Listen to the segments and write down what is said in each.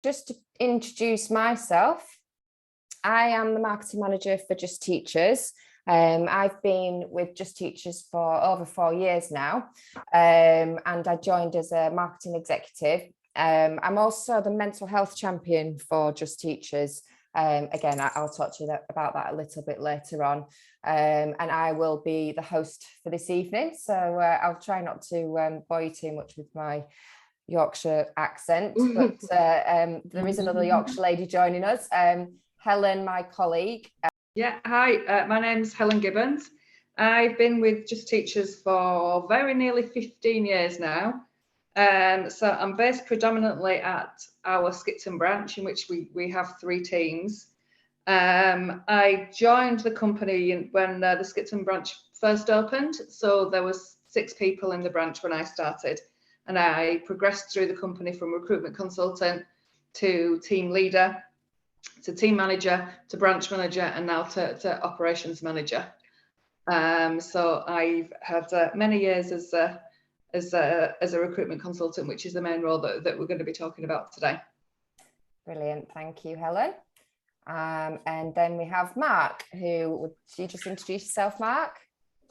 Just to introduce myself, I am the marketing manager for Justteachers. I've been with Justteachers for over 4 years now, and I joined as a marketing executive. I'm also the mental health champion for Justteachers. Again, I'll talk to you about that a little bit later on. And I will be the host for this evening. So I'll try not to bore you too much with my Yorkshire accent, but there is another Yorkshire lady joining us. Helen, my colleague. Hi, my name's Helen Gibbons. I've been with Justteachers for very nearly 15 years now. So I'm based predominantly at our Skipton branch, in which we have 3 teams. I joined the company when the Skipton branch first opened, so there was 6 people in the branch when I started, and I progressed through the company from recruitment consultant to team leader, to team manager, to branch manager, and now to operations manager. So I've had many years as a recruitment consultant, which is the main role that we're going to be talking about today. Brilliant, thank you, Helen. And then we have Mark, would you just introduce yourself, Mark?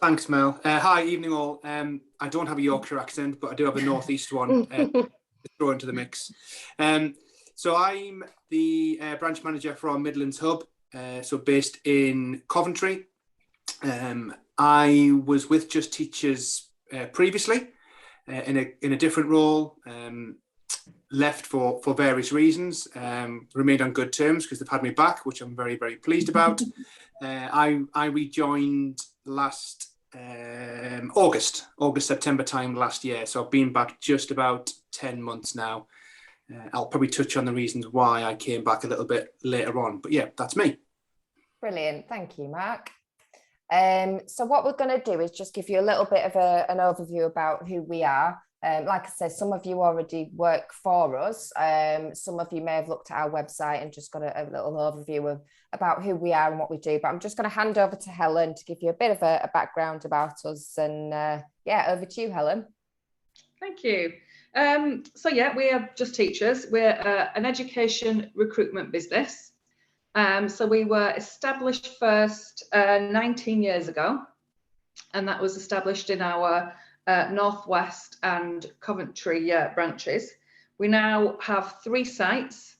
Thanks, Mel. Hi, evening all. I don't have a Yorkshire accent, but I do have a northeast one to throw into the mix. So I'm the branch manager for our Midlands hub, so based in Coventry. I was with Justteachers previously in a different role, left for various reasons, remained on good terms because they've had me back, which I'm very, very pleased about. I rejoined last August, September time last year. So I've been back just about 10 months now. I'll probably touch on the reasons why I came back a little bit later on, but yeah, that's me. Brilliant, thank you, Mark. So what we're going to do is just give you a little bit of an overview about who we are. Like I said, some of you already work for us. Some of you may have looked at our website and just got a little overview about who we are and what we do. But I'm just going to hand over to Helen to give you a bit of a background about us. And yeah, over to you, Helen. Thank you. So yeah, we are Justteachers. We're an education recruitment business. So we were established first 19 years ago, and that was established in our Northwest and Coventry branches. We now have 3 sites.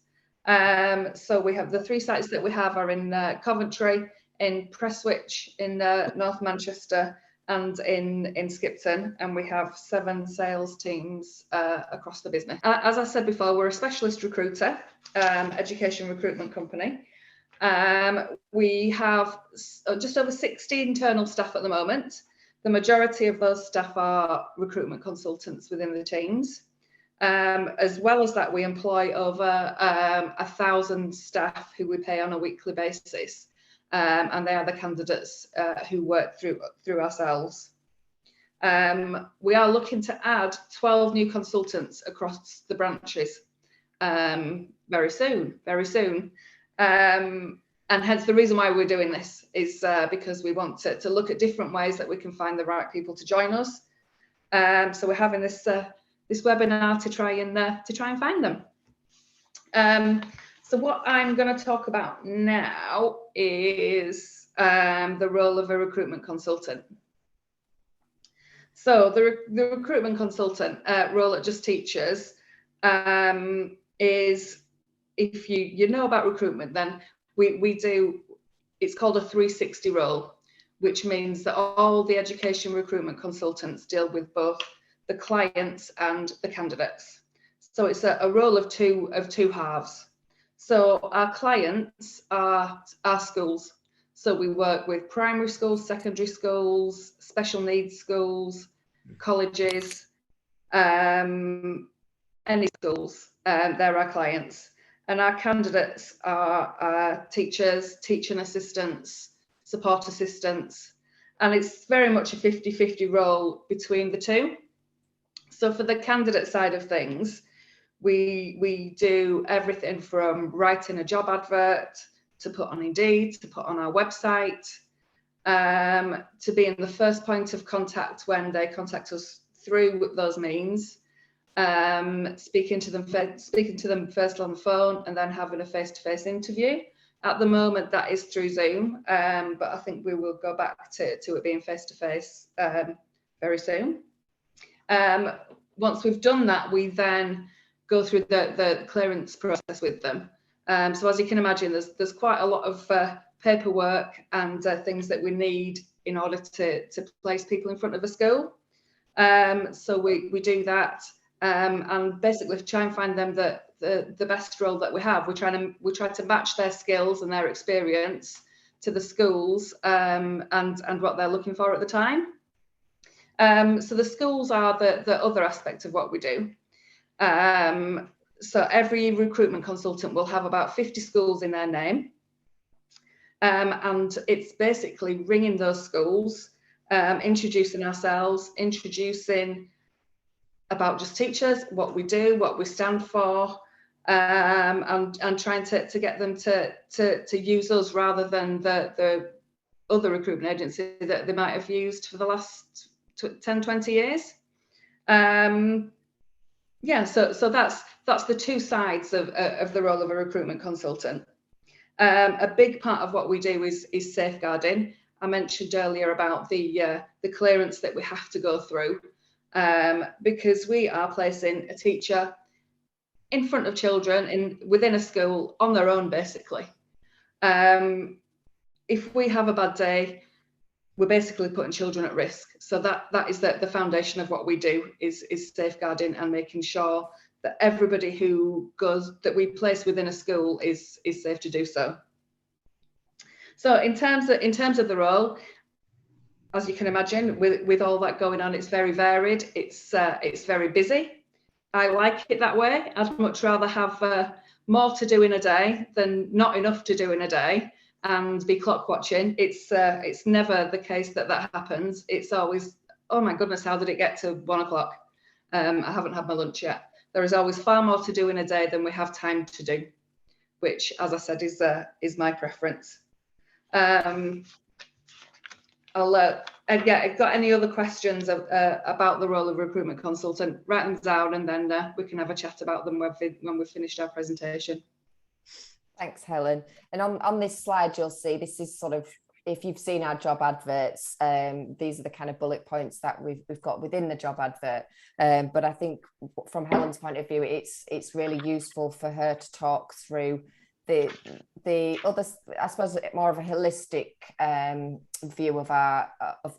So we have the 3 sites that we have are in Coventry, in Prestwich, in North Manchester, and in Skipton, and we have 7 sales teams across the business. As I said before, we're a specialist recruiter, education recruitment company. We have just over 60 internal staff at the moment. The majority of those staff are recruitment consultants within the teams. As well as that, we employ over 1,000 staff who we pay on a weekly basis. And they are the candidates who work through ourselves. We are looking to add 12 new consultants across the branches very soon. And hence the reason why we're doing this is because we want to look at different ways that we can find the right people to join us. So we're having this webinar to try and find them. So what I'm going to talk about now is the role of a recruitment consultant. So the recruitment consultant role at Justteachers is, if you know about recruitment, then we do, it's called a 360 role, which means that all the education recruitment consultants deal with both the clients and the candidates. So it's a role of two halves. So our clients are our schools. So we work with primary schools, secondary schools, special needs schools, colleges, any schools, they're our clients. And our candidates are teachers, teaching assistants, support assistants, and it's very much a 50-50 role between the two. So for the candidate side of things, we do everything from writing a job advert, to put on Indeed, to put on our website, to being the first point of contact when they contact us through those means, speaking to them first on the phone, and then having a face-to-face interview. At the moment, that is through Zoom, but I think we will go back to it being face-to-face very soon. Once we've done that, we then go through the clearance process with them. So as you can imagine, there's quite a lot of paperwork and things that we need in order to place people in front of a school. So we do that, and basically try and find them the best role that we have. We try to match their skills and their experience to the schools and what they're looking for at the time. So the schools are the other aspect of what we do. So every recruitment consultant will have about 50 schools in their name. And it's basically ringing those schools, introducing ourselves, introducing about Just Teachers, what we do, what we stand for, and trying to get them to use us rather than the other recruitment agency that they might have used for the last 10, 20 years. Yeah, so that's the two sides of the role of a recruitment consultant. A big part of what we do is safeguarding. I mentioned earlier about the clearance that we have to go through, because we are placing a teacher in front of children within a school on their own, basically. If we have a bad day, we're basically putting children at risk. So that is the foundation of what we do is safeguarding and making sure that everybody that we place within a school is safe to do so. So in terms of the role, as you can imagine, with all that going on, it's very varied. It's very busy. I like it that way. I'd much rather have more to do in a day than not enough to do in a day and be clock watching. It's never the case that happens. It's always, oh my goodness, how did it get to 1 o'clock? I haven't had my lunch yet. There is always far more to do in a day than we have time to do, which, as I said, is my preference. I've got any other questions about the role of recruitment consultant, write them down, and then we can have a chat about them when we've finished our presentation. Thanks, Helen. And on this slide, you'll see this is sort of, if you've seen our job adverts, these are the kind of bullet points that we've got within the job advert. But I think from Helen's point of view, it's really useful for her to talk through the other, I suppose, more of a holistic view of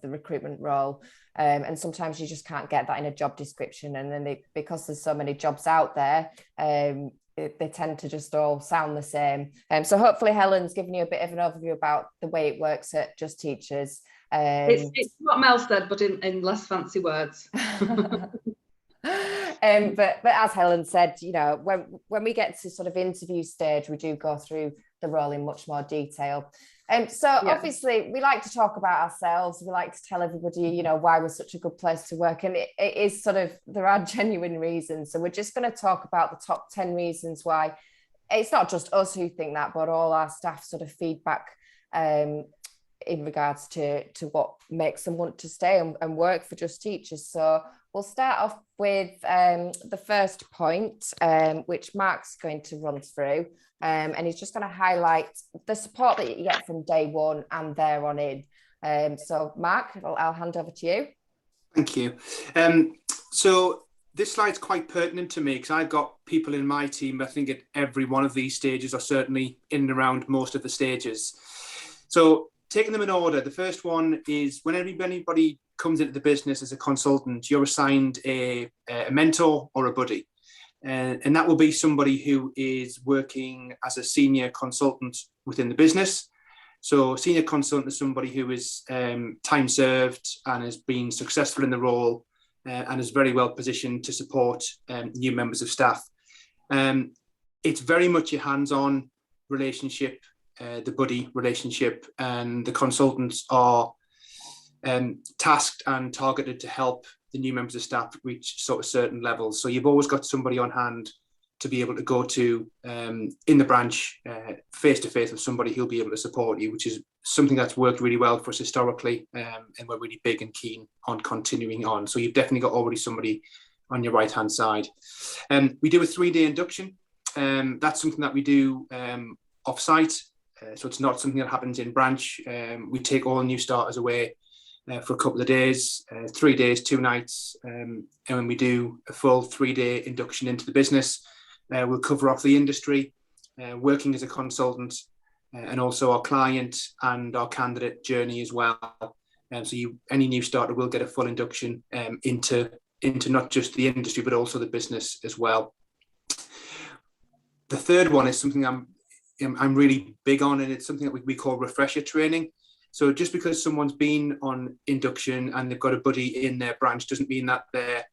the recruitment role. And sometimes you just can't get that in a job description. And then because there's so many jobs out there, they tend to just all sound the same. So hopefully Helen's given you a bit of an overview about the way it works at Just Teachers. It's what Mel said, but in less fancy words. But as Helen said, you know, when we get to sort of interview stage, we do go through the role in much more detail. Obviously we like to talk about ourselves. We like to tell everybody, you know, why we're such a good place to work. And it is sort of, there are genuine reasons. So we're just going to talk about the top 10 reasons why. It's not just us who think that, but all our staff sort of feedback in regards to what makes them want to stay and work for Just Teachers. So we'll start off with the first point, which Mark's going to run through. And he's just going to highlight the support that you get from day one and there on in. So Mark, I'll hand over to you. Thank you. So this slide's quite pertinent to me because I've got people in my team, I think, at every one of these stages, or certainly in and around most of the stages. So taking them in order, the first one is when anybody comes into the business as a consultant, you're assigned a mentor or a buddy. And that will be somebody who is working as a senior consultant within the business. So senior consultant is somebody who is time served and has been successful in the role and is very well positioned to support new members of staff. It's very much a hands-on relationship, the buddy relationship, and the consultants are tasked and targeted to help the new members of staff reach sort of certain levels. So you've always got somebody on hand to be able to go to in the branch face to face with somebody who'll be able to support you, which is something that's worked really well for us historically, and we're really big and keen on continuing on. So you've definitely got already somebody on your right hand side. We do a 3-day induction. That's something that we do off site. So it's not something that happens in branch. We take all new starters away for a couple of days, 3 days, 2 nights. And when we do a full 3-day induction into the business, we'll cover off the industry, working as a consultant, and also our client and our candidate journey as well. So any new starter will get a full induction into not just the industry, but also the business as well. The third one is something I'm really big on, and it's something that we call refresher training. So just because someone's been on induction and they've got a buddy in their branch doesn't mean that they're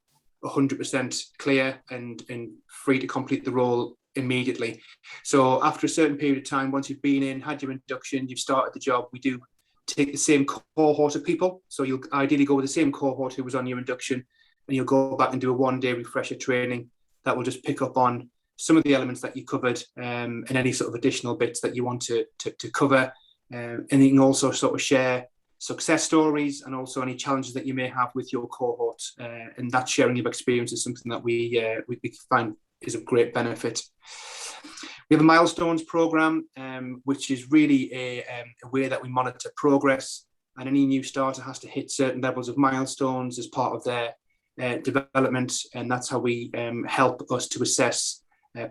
100% clear and free to complete the role immediately. So after a certain period of time, once you've been in, had your induction, you've started the job, we do take the same cohort of people. So you'll ideally go with the same cohort who was on your induction, and you'll go back and do a 1-day refresher training that will just pick up on some of the elements that you covered, and any sort of additional bits that you want to cover. And you can also sort of share success stories and also any challenges that you may have with your cohort. And that sharing of experience is something that we find is of great benefit. We have a milestones program, which is really a way that we monitor progress, and any new starter has to hit certain levels of milestones as part of their development, and that's how we help us to assess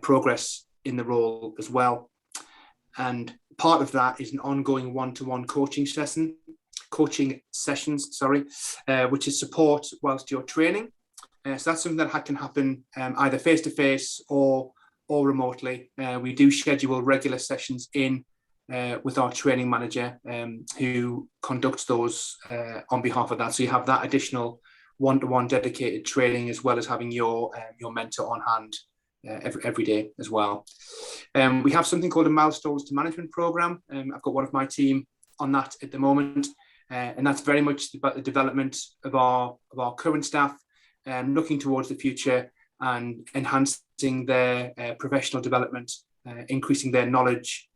progress in the role as well. And part of that is an ongoing one-to-one coaching sessions, which is support whilst you're training. So that's something that can happen either face-to-face or remotely. We do schedule regular sessions in with our training manager, who conducts those on behalf of that. So you have that additional one-to-one dedicated training, as well as having your mentor on hand every day as well. We have something called a milestones to management program. I've got one of my team on that at the moment, and that's very much about the development of our current staff, looking towards the future and enhancing their professional development, increasing their knowledge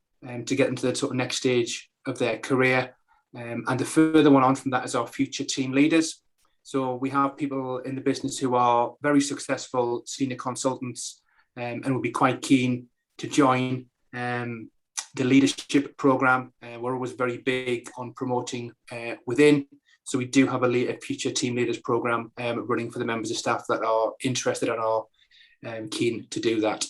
to get into the sort of next stage of their career. And the further one on from that is our future team leaders. So we have people in the business who are very successful senior consultants, and will be quite keen to join the leadership program. We're always very big on promoting within. So we do have a future team leaders program running for the members of staff that are interested and are keen to do that.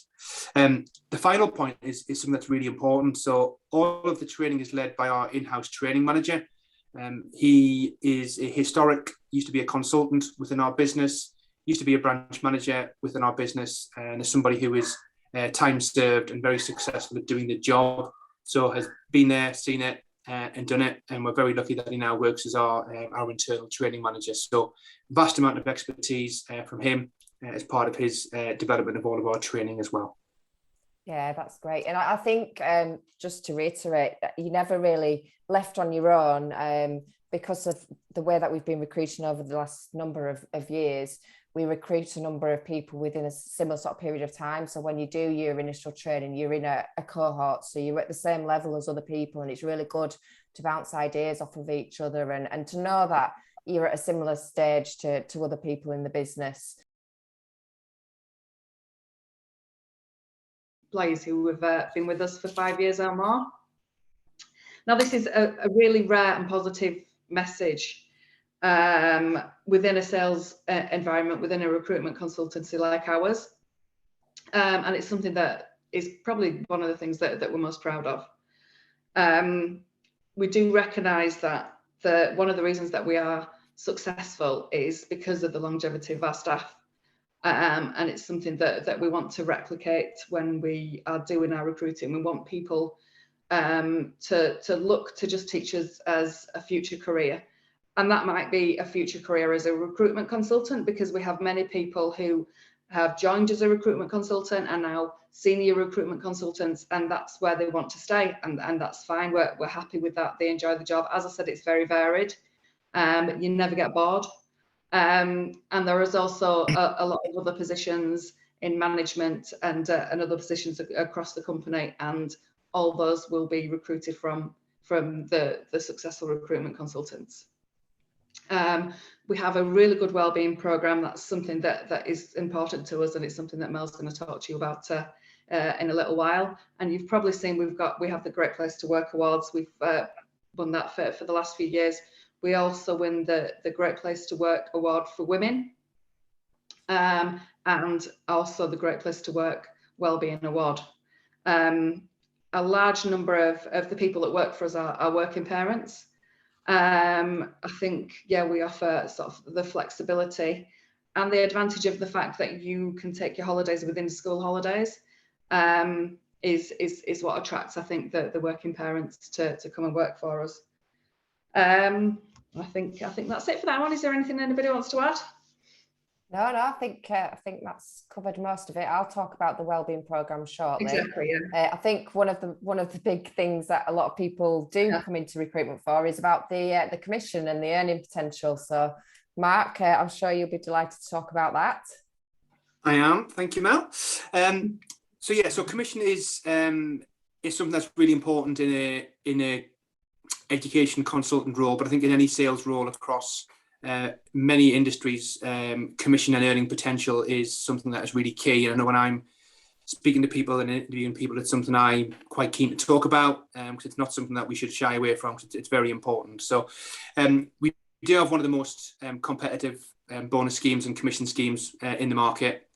The final point is something that's really important. So all of the training is led by our in-house training manager. He is used to be a consultant within our business, used to be a branch manager within our business, and is somebody who is time served and very successful at doing the job. So has been there, seen it, and done it. And we're very lucky that he now works as our internal training manager. So vast amount of expertise from him as part of his development of all of our training as well. Yeah, that's great. And I think, just to reiterate, you never really left on your own, because of the way that we've been recruiting over the last number of years. We recruit a number of people within a similar sort of period of time. So when you do your initial training, you're in a cohort, so you're at the same level as other people, and it's really good to bounce ideas off of each other and to know that you're at a similar stage to other people in the business. Employees who have been with us for 5 years or more. Now, this is a really rare and positive message within a sales environment, within a recruitment consultancy like ours. And it's something that is probably one of the things that we're most proud of. We do recognise that one of the reasons that we are successful is because of the longevity of our staff. And it's something that we want to replicate when we are doing our recruiting. We want people to look to Justteachers as a future career. And that might be a future career as a recruitment consultant, because we have many people who have joined as a recruitment consultant and now senior recruitment consultants, and that's where they want to stay. And that's fine. We're happy with that. They enjoy the job. As I said, it's very varied. You never get bored. And there is also a lot of other positions in management and other positions across the company, and all those will be recruited from the successful recruitment consultants. We have a really good wellbeing programme. That's something that is important to us, and it's something that Mel's going to talk to you about in a little while. And you've probably seen we have the Great Place to Work Awards. We've won that for the last few years. We also win the Great Place to Work Award for women, and also the Great Place to Work Wellbeing Award. A large number of the people that work for us are working parents. I think, yeah, we offer sort of the flexibility and the advantage of the fact that you can take your holidays within school holidays is what attracts, I think, the working parents to come and work for us. I think that's it for that one. Is there anything anybody wants to add? No, I think that's covered most of it. I'll talk about the wellbeing programme shortly. Exactly. Yeah. I think one of the big things that a lot of people do come into recruitment for is about the commission and the earning potential. So, Mark, I'm sure you'll be delighted to talk about that. I am. Thank you, Mel. So commission is something that's really important in a education consultant role, but I think in any sales role across many industries, commission and earning potential is something that is really key. And I know when I'm speaking to people and interviewing people, it's something I'm quite keen to talk about, because it's not something that we should shy away from, because it's very important. So we do have one of the most competitive bonus schemes and commission schemes in the market.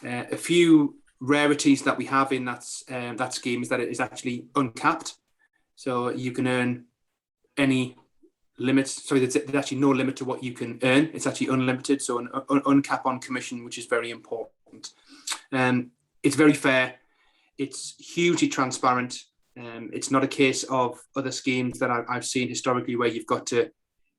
A few rarities that we have in that scheme is that it is actually uncapped. So you can earn any limits. Sorry, there's actually no limit to what you can earn. It's actually unlimited. So an uncap on commission, which is very important. It's very fair. It's hugely transparent. It's not a case of other schemes that I've seen historically where you've got to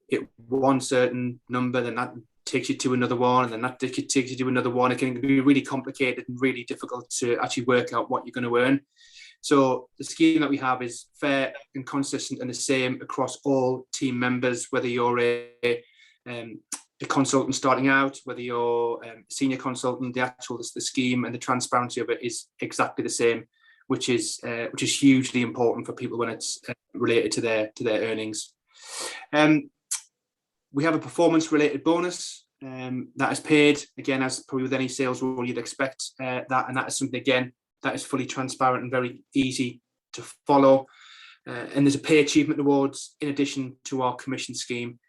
hit one certain number, then that takes you to another one, and then that takes you to another one. It can be really complicated and really difficult to actually work out what you're going to earn. So the scheme that we have is fair and consistent and the same across all team members, whether you're a consultant starting out, whether you're a senior consultant. The scheme and the transparency of it is exactly the same, which is hugely important for people when it's related to their earnings. We have a performance-related bonus that is paid, again, as probably with any sales role you'd expect that, and that is something, again, that is fully transparent and very easy to follow. And there's a pay achievement awards in addition to our commission scheme.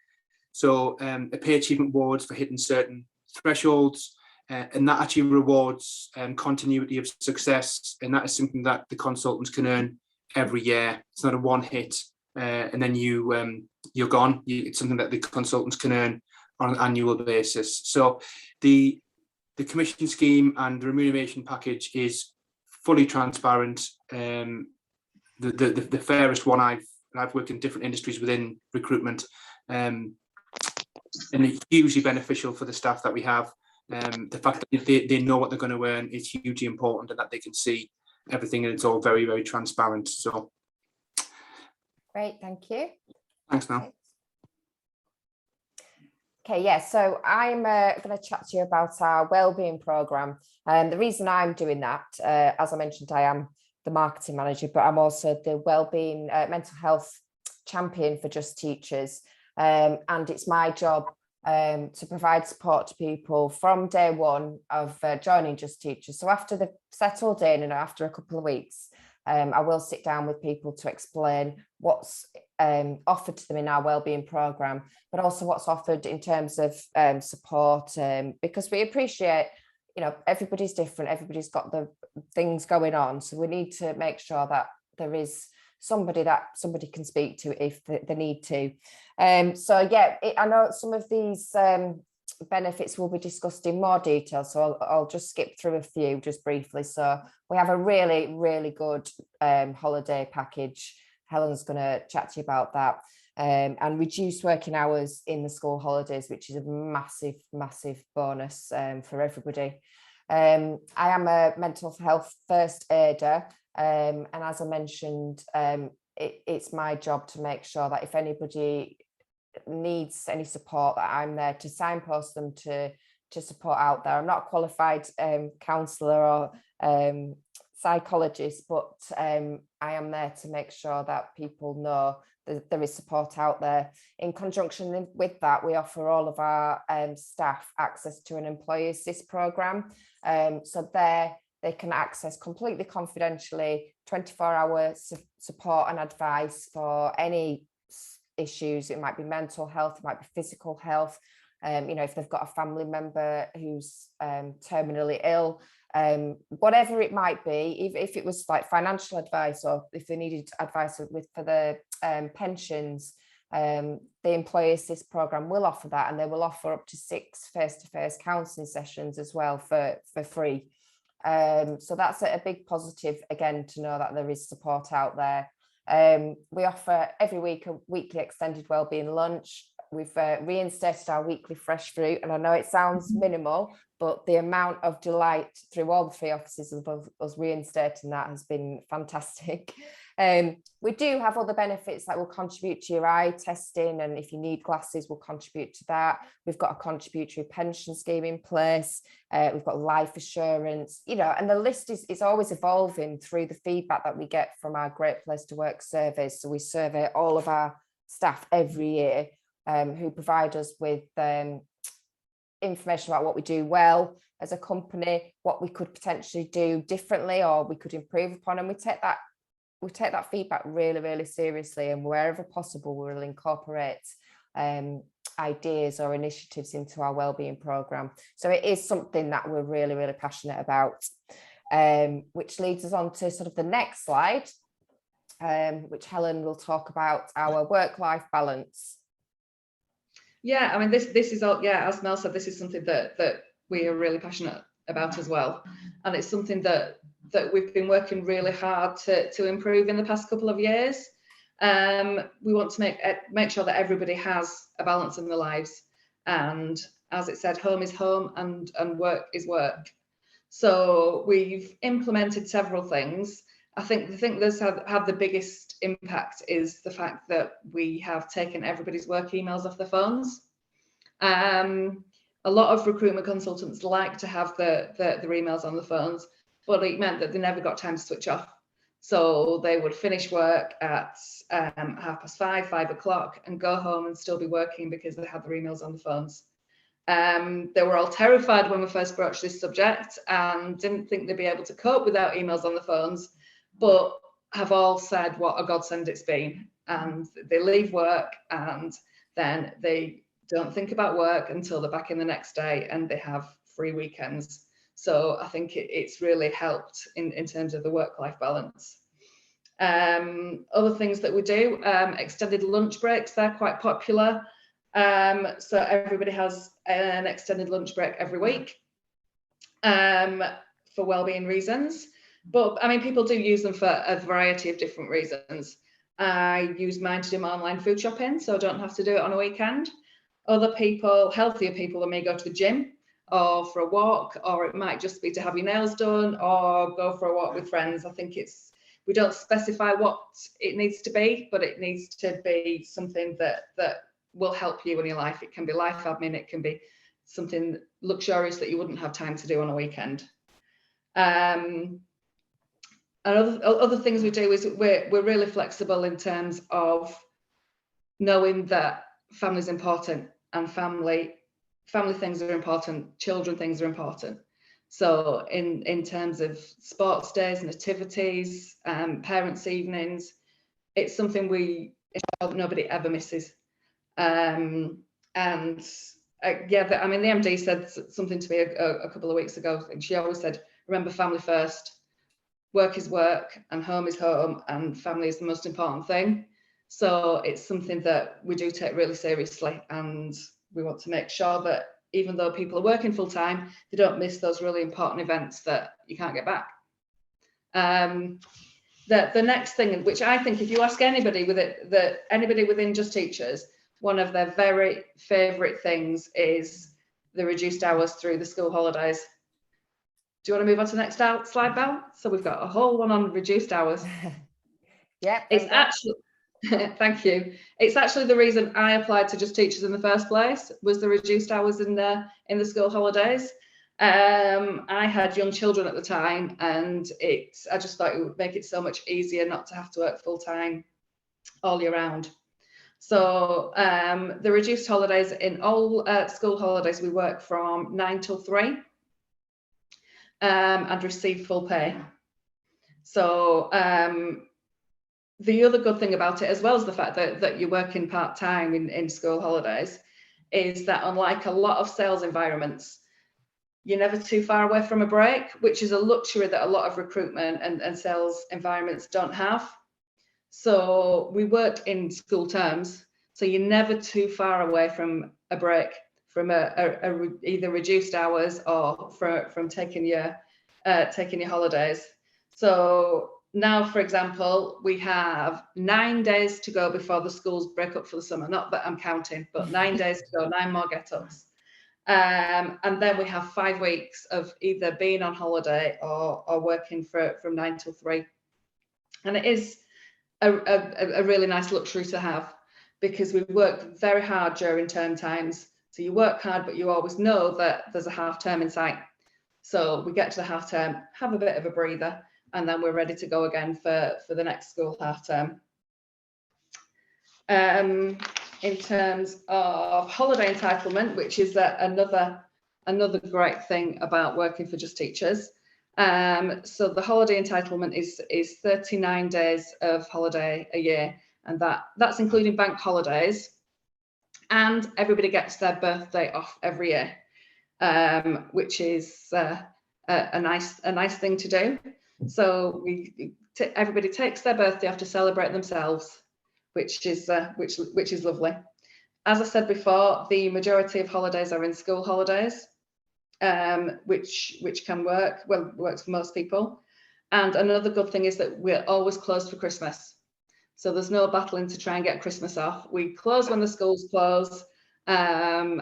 So a pay achievement awards for hitting certain thresholds, and that actually rewards continuity of success, and that is something that the consultants can earn every year. It's not a one hit and then you're gone. It's something that the consultants can earn on an annual basis. So the commission scheme and the remuneration package is fully transparent. The fairest one. I've worked in different industries within recruitment, and it's hugely beneficial for the staff that we have. The fact that they know what they're going to earn is hugely important, and that they can see everything, and it's all very, very transparent. So great, thank you. Thanks, Mel. Okay, yeah, so I'm going to chat to you about our wellbeing programme. The reason I'm doing that, as I mentioned, I am the marketing manager, but I'm also the wellbeing mental health champion for Justteachers, and it's my job to provide support to people from day one of joining Justteachers. So after they've settled in and after a couple of weeks, I will sit down with people to explain what's offered to them in our wellbeing programme, but also what's offered in terms of support, because we appreciate, everybody's different, everybody's got the things going on, so we need to make sure that there is somebody can speak to if they need to. So yeah, I know some of these benefits will be discussed in more detail, so I'll just skip through a few just briefly. So we have a really, really good holiday package. Helen's going to chat to you about that, and reduced working hours in the school holidays, which is a massive, massive bonus for everybody. I am a mental health first aider, and as I mentioned, it's my job to make sure that if anybody needs any support, that I'm there to signpost them to support out there. I'm not a qualified counsellor or psychologist, but I am there to make sure that people know that there is support out there. In conjunction with that, we offer all of our staff access to an employee assist programme. So they can access completely confidentially 24-hour support and advice for any issues. It might be mental health, it might be physical health. If they've got a family member who's terminally ill, whatever it might be, if it was like financial advice, or if they needed advice for the pensions, the employee assist programme will offer that, and they will offer up to 6 face-to-face counselling sessions as well for free. So that's a big positive, again, to know that there is support out there. We offer every week a weekly extended wellbeing lunch. We've reinstated our weekly fresh fruit, and I know it sounds minimal, but the amount of delight through all the 3 offices of us reinstating that has been fantastic. We do have other benefits that will contribute to your eye testing, and if you need glasses, we'll contribute to that. We've got a contributory pension scheme in place. We've got life assurance, and the list is always evolving through the feedback that we get from our Great Place to Work surveys. So we survey all of our staff every year, who provide us with information about what we do well as a company, what we could potentially do differently or we could improve upon, and we take that feedback really, really seriously, and wherever possible we'll incorporate ideas or initiatives into our wellbeing programme. So it is something that we're really, really passionate about, which leads us on to sort of the next slide, which Helen will talk about, our work-life balance. Yeah, I mean, this is all, yeah, as Mel said, this is something that we are really passionate about as well. And it's something that we've been working really hard to improve in the past couple of years. We want to make sure that everybody has a balance in their lives. And as it said, home is home and work is work. So we've implemented several things. I think the thing that's had the biggest impact is the fact that we have taken everybody's work emails off their phones. A lot of recruitment consultants like to have their emails on the phones, but it meant that they never got time to switch off. So they would finish work at 5:30, 5 o'clock, and go home and still be working because they had their emails on the phones. They were all terrified when we first broached this subject and didn't think they'd be able to cope without emails on the phones, but have all said what a godsend it's been. And they leave work and then they don't think about work until they're back in the next day, and they have free weekends. So I think it's really helped in terms of the work-life balance. Other things that we do, extended lunch breaks, they're quite popular. So everybody has an extended lunch break every week for wellbeing reasons. But I mean, people do use them for a variety of different reasons. I use mine to do my online food shopping, so I don't have to do it on a weekend. Other people, healthier people, they may go to the gym or for a walk, or it might just be to have your nails done or go for a walk with friends. I think we don't specify what it needs to be, but it needs to be something that will help you in your life. It can be life admin, it can be something luxurious that you wouldn't have time to do on a weekend. And other things we do is we're really flexible in terms of knowing that family's important, and family things are important, children things are important. So in terms of sports days, nativities, parents' evenings, it's something we ensure nobody ever misses. Yeah, I mean, the MD said something to me a couple of weeks ago, and she always said, remember, family first, work is work and home is home, and family is the most important thing. So it's something that we do take really seriously, and we want to make sure that even though people are working full time, they don't miss those really important events that you can't get back. The next thing, which I think if you ask anybody within Just Teachers, one of their very favourite things is the reduced hours through the school holidays. Do you want to move on to the next slide, Belle? So we've got a whole one on reduced hours. Yeah, it's actually thank you. It's actually the reason I applied to Just Teachers in the first place, was the reduced hours in the school holidays. I had young children at the time, and I just thought it would make it so much easier not to have to work full time all year round. So the reduced holidays, in all school holidays, we work from 9 till 3 and receive full pay. So the other good thing about it, as well as the fact that you're working part-time in school holidays, is that unlike a lot of sales environments, you're never too far away from a break, which is a luxury that a lot of recruitment and sales environments don't have. So we work in school terms, so you're never too far away from a break, from either reduced hours or from taking your holidays. So now, for example, we have 9 days to go before the schools break up for the summer. Not that I'm counting, but 9 days to go, 9 more get-ups. And then we have 5 weeks of either being on holiday or working from 9 till 3. And it is a really nice luxury to have, because we work very hard during term times. So you work hard, but you always know that there's a half term in sight. So we get to the half term, have a bit of a breather, and then we're ready to go again for the next school half term. In terms of holiday entitlement, which is another great thing about working for Just Teachers. So the holiday entitlement is 39 days of holiday a year, and that's including bank holidays, and everybody gets their birthday off every year, which is a nice thing to do. So everybody takes their birthday off to celebrate themselves, which is lovely. As I said before, the majority of holidays are in school holidays, which can works for most people. And another good thing is that we're always closed for Christmas. So there's no battling to try and get Christmas off. We close when the schools close, and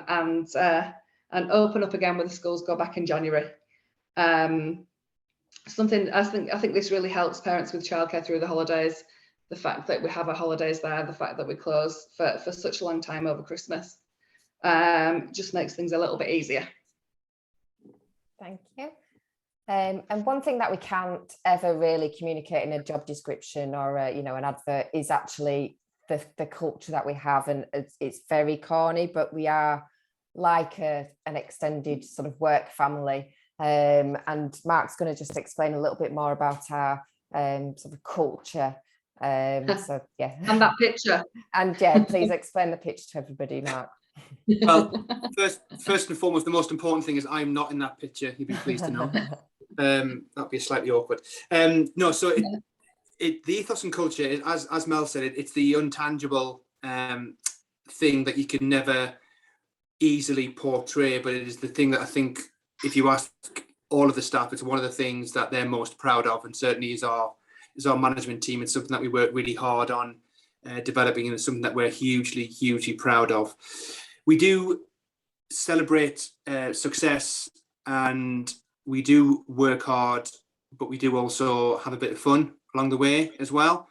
open up again when the schools go back in January. Something I think this really helps parents with childcare through the holidays. The fact that we have our holidays there, the fact that we close for such a long time over Christmas, just makes things a little bit easier. Thank you. And one thing that we can't ever really communicate in a job description or an advert is actually the culture that we have, and it's very corny, but we are like an extended sort of work family. And Mark's going to just explain a little bit more about our sort of culture. So yeah, and that picture. And yeah, please explain the picture to everybody, Mark. Well, first and foremost, the most important thing is I'm not in that picture. You'd be pleased to know. That'd be slightly awkward. No, so the ethos and culture is, as Mel said, it's the intangible thing that you can never easily portray, but it is the thing that I think, if you ask all of the staff, it's one of the things that they're most proud of, and certainly is our management team. It's something that we work really hard on developing, and it's something that we're hugely proud of. We do celebrate success, and we do work hard, but we do also have a bit of fun along the way as well.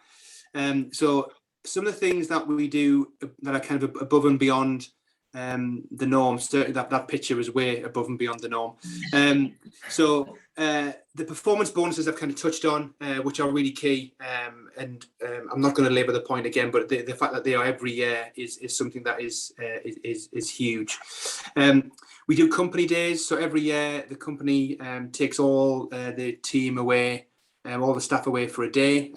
So some of the things that we do that are kind of above and beyond the norm, certainly that picture is way above and beyond the norm. So the performance bonuses I've kind of touched on, which are really key, and I'm not going to labour the point again, but the fact that they are every year is something that is huge. We do company days, so every year the company takes all the team away, all the staff away for a day.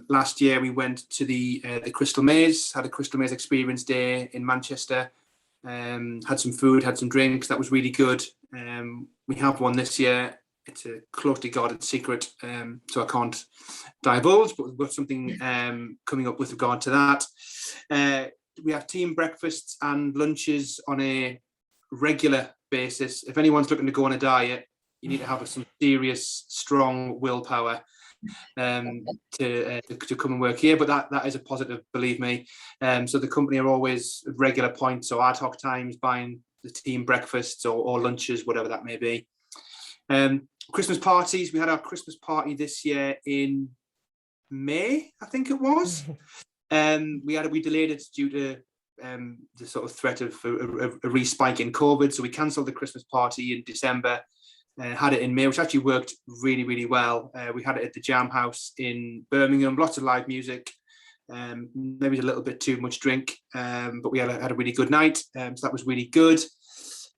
Last year we went to the Crystal Maze, had a Crystal Maze experience day in Manchester. Had some food, had some drinks. That was really good. We have one this year. It's a closely guarded secret, so I can't divulge, but we've got something coming up with regard to that. We have team breakfasts and lunches on a regular basis. If anyone's looking to go on a diet, you need to have some serious, strong willpower to come and work here, but that is a positive, believe me. So the company are always regular points, so ad hoc times, buying the team breakfasts or lunches, whatever that may be. Christmas parties, we had our Christmas party this year in May, I think it was. We delayed it due to the sort of threat of a re-spike in COVID, so we cancelled the Christmas party in December had it in May, which actually worked really, really well. We had it at the Jam House in Birmingham, lots of live music, maybe a little bit too much drink, but we had a really good night, so that was really good.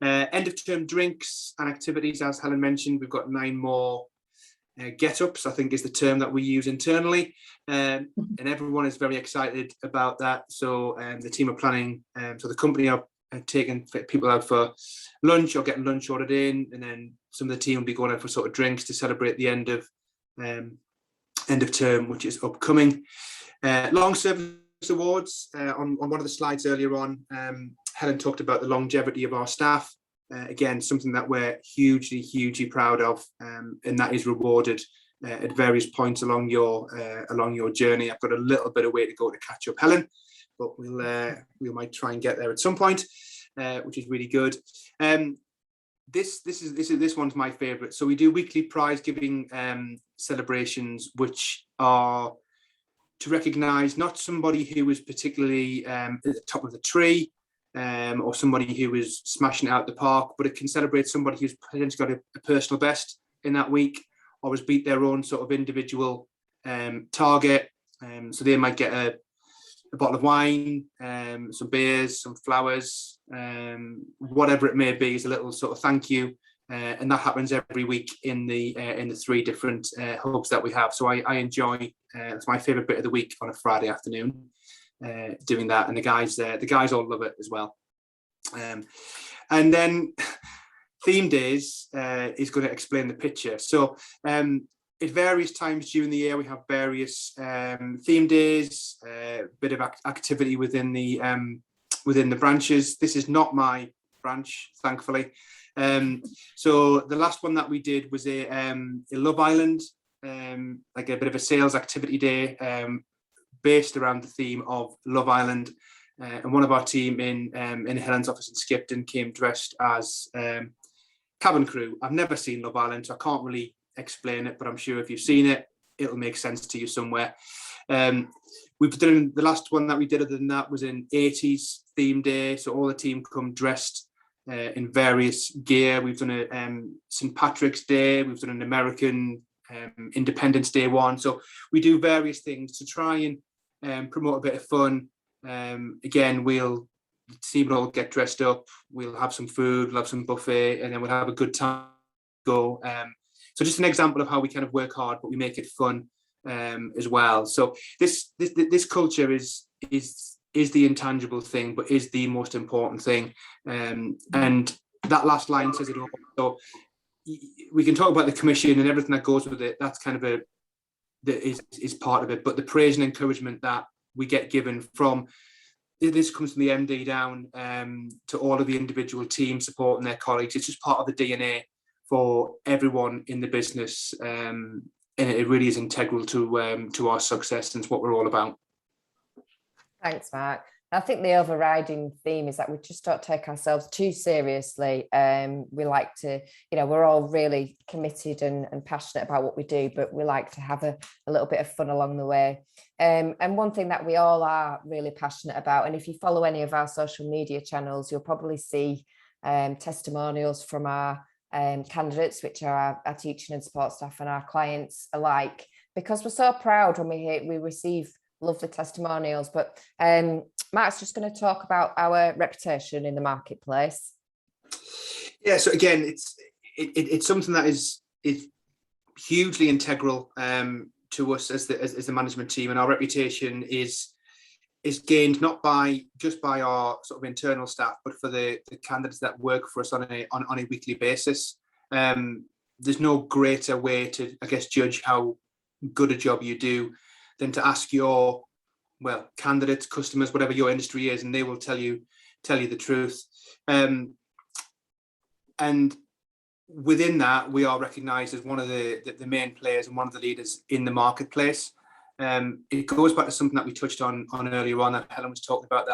End of term drinks and activities, as Helen mentioned, we've got 9 more get-ups, I think is the term that we use internally, and everyone is very excited about that. So the team are planning, so the company are taking people out for lunch or getting lunch ordered in, and then some of the team will be going out for sort of drinks to celebrate the end of term, which is upcoming. Long service awards, on one of the slides earlier on, Helen talked about the longevity of our staff. Again, something that we're hugely proud of, and that is rewarded at various points along your journey. I've got a little bit of way to go to catch up, Helen, but we might try and get there at some point, which is really good. This one's my favourite. So we do weekly prize giving celebrations, which are to recognise not somebody who was particularly at the top of the tree, or somebody who was smashing it out the park, but it can celebrate somebody who's potentially got a personal best in that week, or has beat their own sort of individual target. So they might get a bottle of wine, some beers, some flowers, whatever it may be, is a little sort of thank you. And that happens every week in the 3 different hubs that we have. So I enjoy, it's my favourite bit of the week on a Friday afternoon, doing that, and the guys all love it as well. And then theme days is going to explain the picture. So at various times during the year we have various theme days, bit of activity within the branches. This is not my branch, thankfully. So the last one that we did was a Love Island, like a bit of a sales activity day, based around the theme of Love Island, and one of our team in Helen's office in Skipton came dressed as cabin crew. I've never seen Love Island, so I can't really explain it, but I'm sure if you've seen it, it'll make sense to you somewhere. We've done, the last one that we did other than that was an 80s theme day, so all the team come dressed in various gear. We've done a St. Patrick's Day, we've done an American Independence Day one. So we do various things to try and promote a bit of fun. Again, the team will all get dressed up, we'll have some food, we'll have some buffet, and then we'll have a good time. So just an example of how we kind of work hard, but we make it fun as well. So this culture is the intangible thing, but is the most important thing. And that last line says it all. So we can talk about the commission and everything that goes with it. That's kind of is part of it. But the praise and encouragement that we get given from, this comes from the MD down to all of the individual teams supporting their colleagues. It's just part of the DNA for everyone in the business, and it really is integral to our success, and it's what we're all about. Thanks, Mark. I think the overriding theme is that we just don't take ourselves too seriously. We like to, we're all really committed and passionate about what we do, but we like to have a little bit of fun along the way. And one thing that we all are really passionate about, and if you follow any of our social media channels, you'll probably see testimonials from our candidates, which are our teaching and support staff and our clients alike, because we're so proud when we receive lovely testimonials. But Mark's just going to talk about our reputation in the marketplace. Yeah, so again, it's something that is hugely integral to us as the management team, and our reputation is gained not just by our sort of internal staff, but for the candidates that work for us on a weekly basis. There's no greater way to, I guess, judge how good a job you do than to ask your candidates, customers, whatever your industry is, and they will tell you the truth. And within that, we are recognised as one of the main players and one of the leaders in the marketplace. It goes back to something that we touched on earlier on, that Helen was talking about,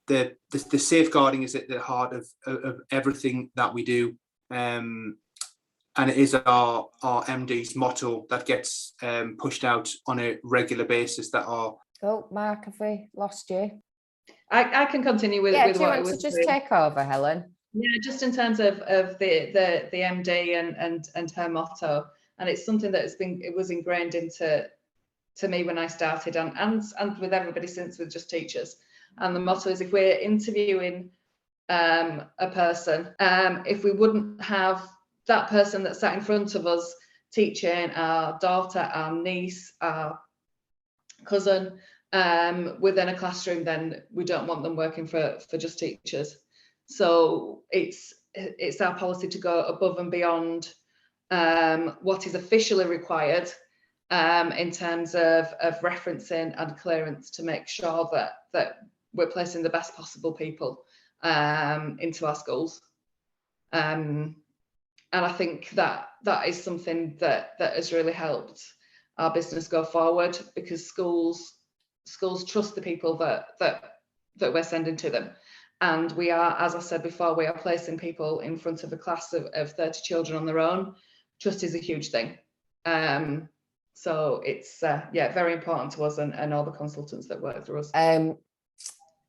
that the safeguarding is at the heart of everything that we do. And it is our MD's motto that gets pushed out on a regular basis. Oh, Mark, have we lost you? I can continue with do what you want to just take over, Helen? Yeah, just in terms of the MD and her motto, and it's something that it was ingrained into me when I started, and with everybody since with Just Teachers. And the motto is, if we're interviewing a person, if we wouldn't have that person that sat in front of us teaching our daughter, our niece, our cousin within a classroom, then we don't want them working for Just Teachers. So it's our policy to go above and beyond what is officially required in terms of referencing and clearance, to make sure that we're placing the best possible people into our schools. And I think that is something that has really helped our business go forward, because schools trust the people that we're sending to them. And we are, as I said before, we are placing people in front of a class of 30 children on their own. Trust is a huge thing. So it's very important to us and all the consultants that work for us. And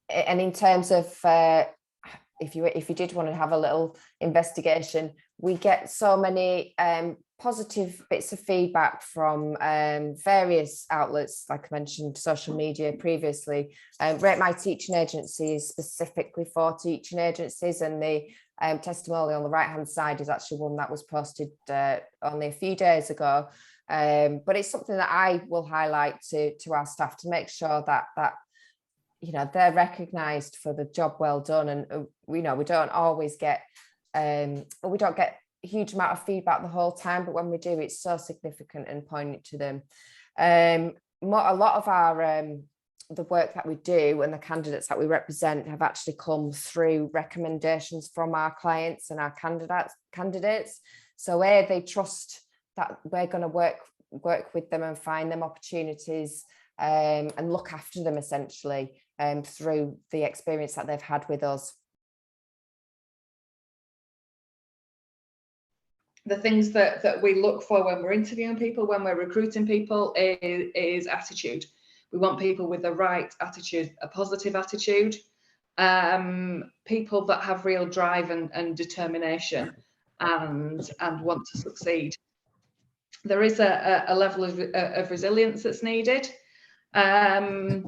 in terms of if you did want to have a little investigation, we get so many positive bits of feedback from various outlets, like I mentioned, social media previously. Rate My Teaching Agency is specifically for teaching agencies, and the testimonial on the right hand side is actually one that was posted only a few days ago. But it's something that I will highlight to our staff, to make sure that you know, they're recognised for the job well done. And we don't always get we don't get a huge amount of feedback the whole time, but when we do, it's so significant and poignant to them. A lot of our the work that we do and the candidates that we represent have actually come through recommendations from our clients and our candidates. So they trust that we're going to work with them and find them opportunities and look after them, essentially, through the experience that they've had with us. The things that we look for when we're interviewing people, when we're recruiting people, is attitude. We want people with the right attitude, a positive attitude, people that have real drive and determination and want to succeed. There is a level of resilience that's needed. I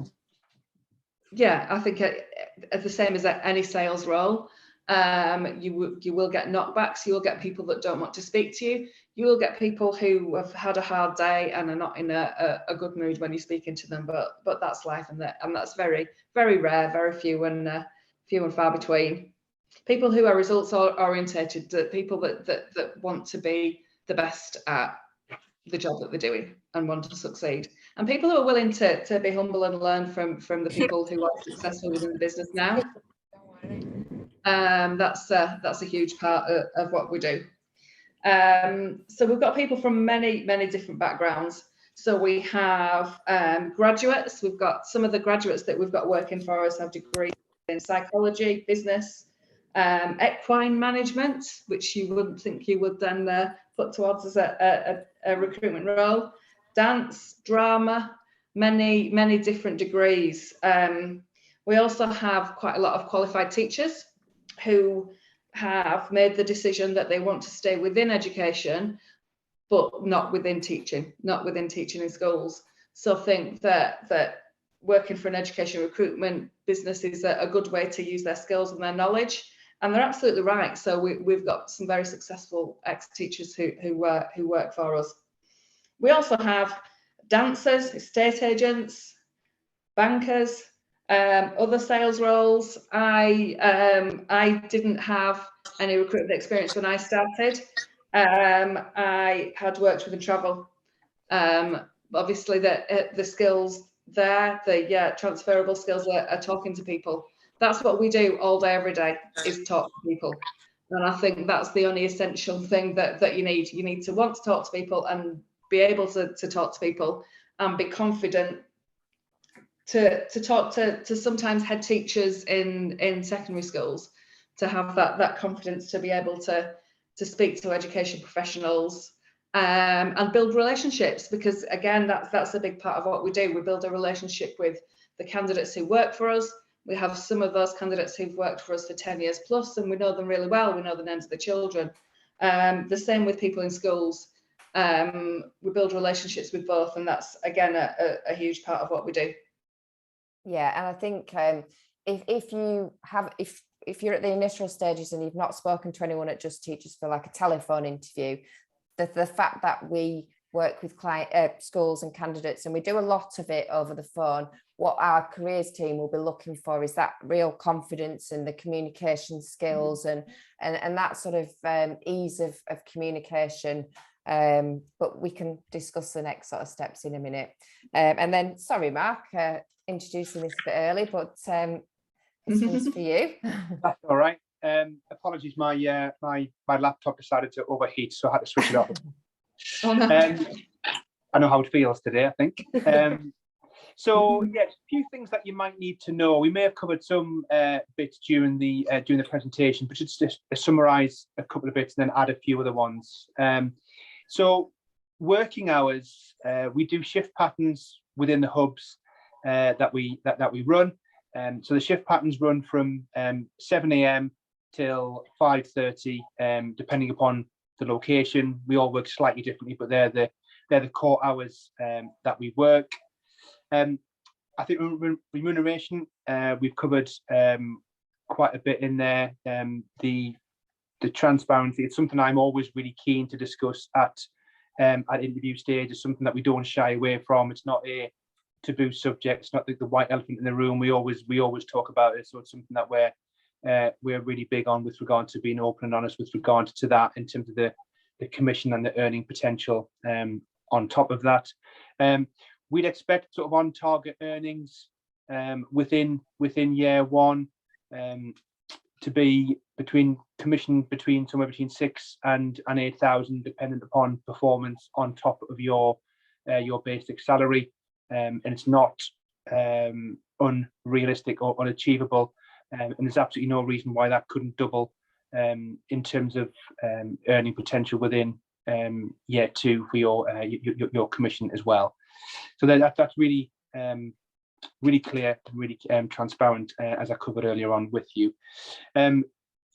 think the same as any sales role. You will get knockbacks. You will get people that don't want to speak to you. You will get people who have had a hard day and are not in a good mood when you're speaking to them. But that's life, and that's very, very rare, very few and far between. People who are results orientated, people that want to be the best at the job that they're doing and want to succeed, and people who are willing to be humble and learn from the people who are successful within the business now. That's a huge part of what we do. So we've got people from many different backgrounds. So we have graduates. We've got some of the graduates that we've got working for us have degrees in psychology, business, equine management, which you wouldn't think you would then put towards as a recruitment role, dance, drama, many different degrees. We also have quite a lot of qualified teachers who have made the decision that they want to stay within education, but not within teaching in schools. So I think that working for an education recruitment business is a good way to use their skills and their knowledge. And they're absolutely right. So we've got some very successful ex-teachers who work for us. We also have dancers, estate agents, bankers, other sales roles. I didn't have any recruitment experience when I started. I had worked within travel. Obviously, the skills there, the transferable skills are talking to people. That's what we do all day, every day, is talk to people. And I think that's the only essential thing that you need. You need to want to talk to people and be able to talk to people and be confident to talk to sometimes head teachers in secondary schools, to have that confidence to be able to speak to education professionals and build relationships, because again, that's a big part of what we do. We build a relationship with the candidates who work for us. We have some of those candidates who've worked for us for 10 years plus, and we know them really well. We know the names of the children. The same with people in schools. We build relationships with both, and that's, again, a huge part of what we do. Yeah, and I think if you're at the initial stages and you've not spoken to anyone at Justteachers for like a telephone interview, the fact that we work with schools and candidates, and we do a lot of it over the phone, what our careers team will be looking for is that real confidence and the communication skills and that sort of ease of communication. But we can discuss the next sort of steps in a minute. And then, sorry, Mark, introducing this a bit early, but this one's for you. That's all right. Apologies, my laptop decided to overheat, so I had to switch it off. Oh, no. I know how it feels today, I think. So yes, a few things that you might need to know. We may have covered some bits during the presentation, but just to summarize a couple of bits and then add a few other ones. So working hours, we do shift patterns within the hubs that we run. So the shift patterns run from 7 a.m. till 5:30, depending upon the location. We all work slightly differently, but they're the core hours that we work. I think remuneration, we've covered quite a bit in there. The transparency, it's something I'm always really keen to discuss at interview stage. It's something that we don't shy away from. It's not a taboo subject. It's not the white elephant in the room. We always talk about it. So it's something that we're really big on with regard to being open and honest with regard to that in terms of the commission and the earning potential on top of that. We'd expect sort of on target earnings within year one to be somewhere between 6,000 and 8,000, dependent upon performance on top of your basic salary. And it's not unrealistic or unachievable. And there's absolutely no reason why that couldn't double in terms of earning potential within year two for your commission as well. So that's really really clear and really transparent, as I covered earlier on with you.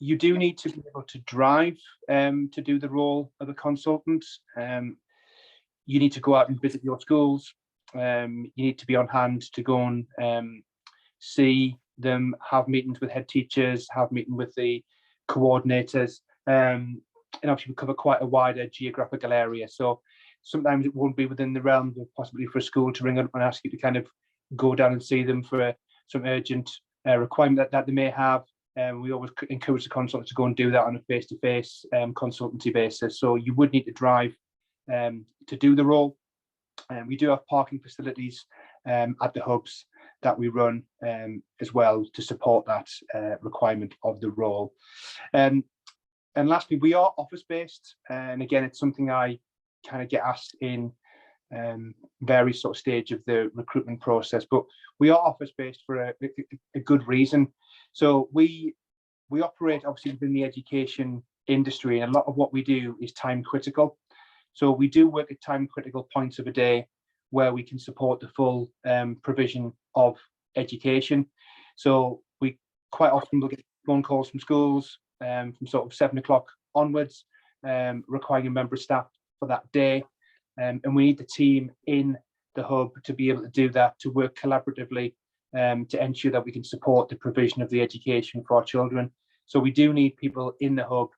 You do need to be able to drive to do the role of a consultant. You need to go out and visit your schools. You need to be on hand to go and see them, have meetings with head teachers, have meetings with the coordinators, and obviously we cover quite a wider geographical area. So sometimes it won't be within the realms of possibly for a school to ring up and ask you to kind of go down and see them for some urgent requirement that they may have. We always encourage the consultant to go and do that on a face-to-face consultancy basis. So you would need to drive to do the role. We do have parking facilities at the hubs that we run as well to support that requirement of the role. And lastly, we are office-based, and again, it's something I kind of get asked in various sort of stage of the recruitment process, but we are office-based for a good reason. So we operate obviously within the education industry, and a lot of what we do is time critical. So we do work at time critical points of a day where we can support the full provision of education. So we quite often will get phone calls from schools from sort of 7 o'clock onwards, requiring a member of staff for that day. And we need the team in the hub to be able to do that, to work collaboratively to ensure that we can support the provision of the education for our children. So we do need people in the hub.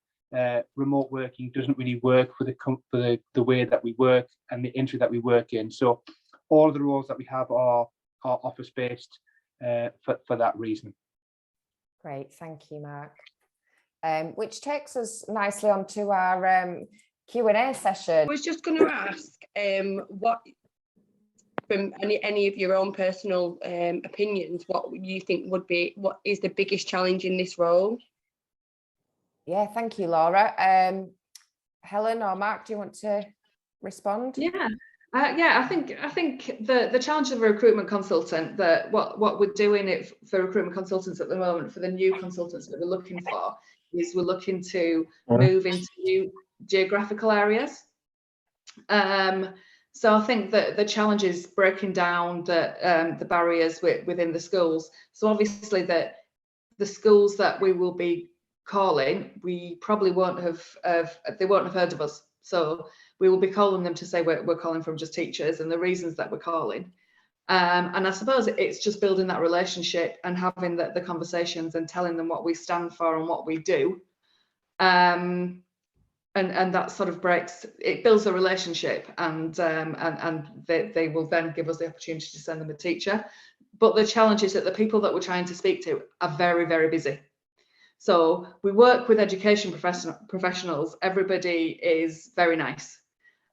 Remote working doesn't really work for the way that we work and the industry that we work in. So all of the roles that we have are office based for that reason. Great, thank you, Mark. Which takes us nicely onto our Q&A session. I was just going to ask what, from any of your own personal opinions, what you think what is the biggest challenge in this role? Yeah, thank you, Laura. Helen or Mark, do you want to respond? Yeah. I think the challenge of a recruitment consultant, that what we're doing it for recruitment consultants at the moment, for the new consultants that we're looking for, is we're looking to move into new geographical areas. So I think that the challenge is breaking down the barriers within the schools. So obviously that the schools that we will be calling, we probably won't have heard of us. So we will be calling them to say we're calling from Just Teachers and the reasons that we're calling. And I suppose it's just building that relationship and having the conversations and telling them what we stand for and what we do. And that sort of builds a relationship, and they will then give us the opportunity to send them a teacher. But the challenge is that the people that we're trying to speak to are very, very busy. So we work with education professionals. Everybody is very nice,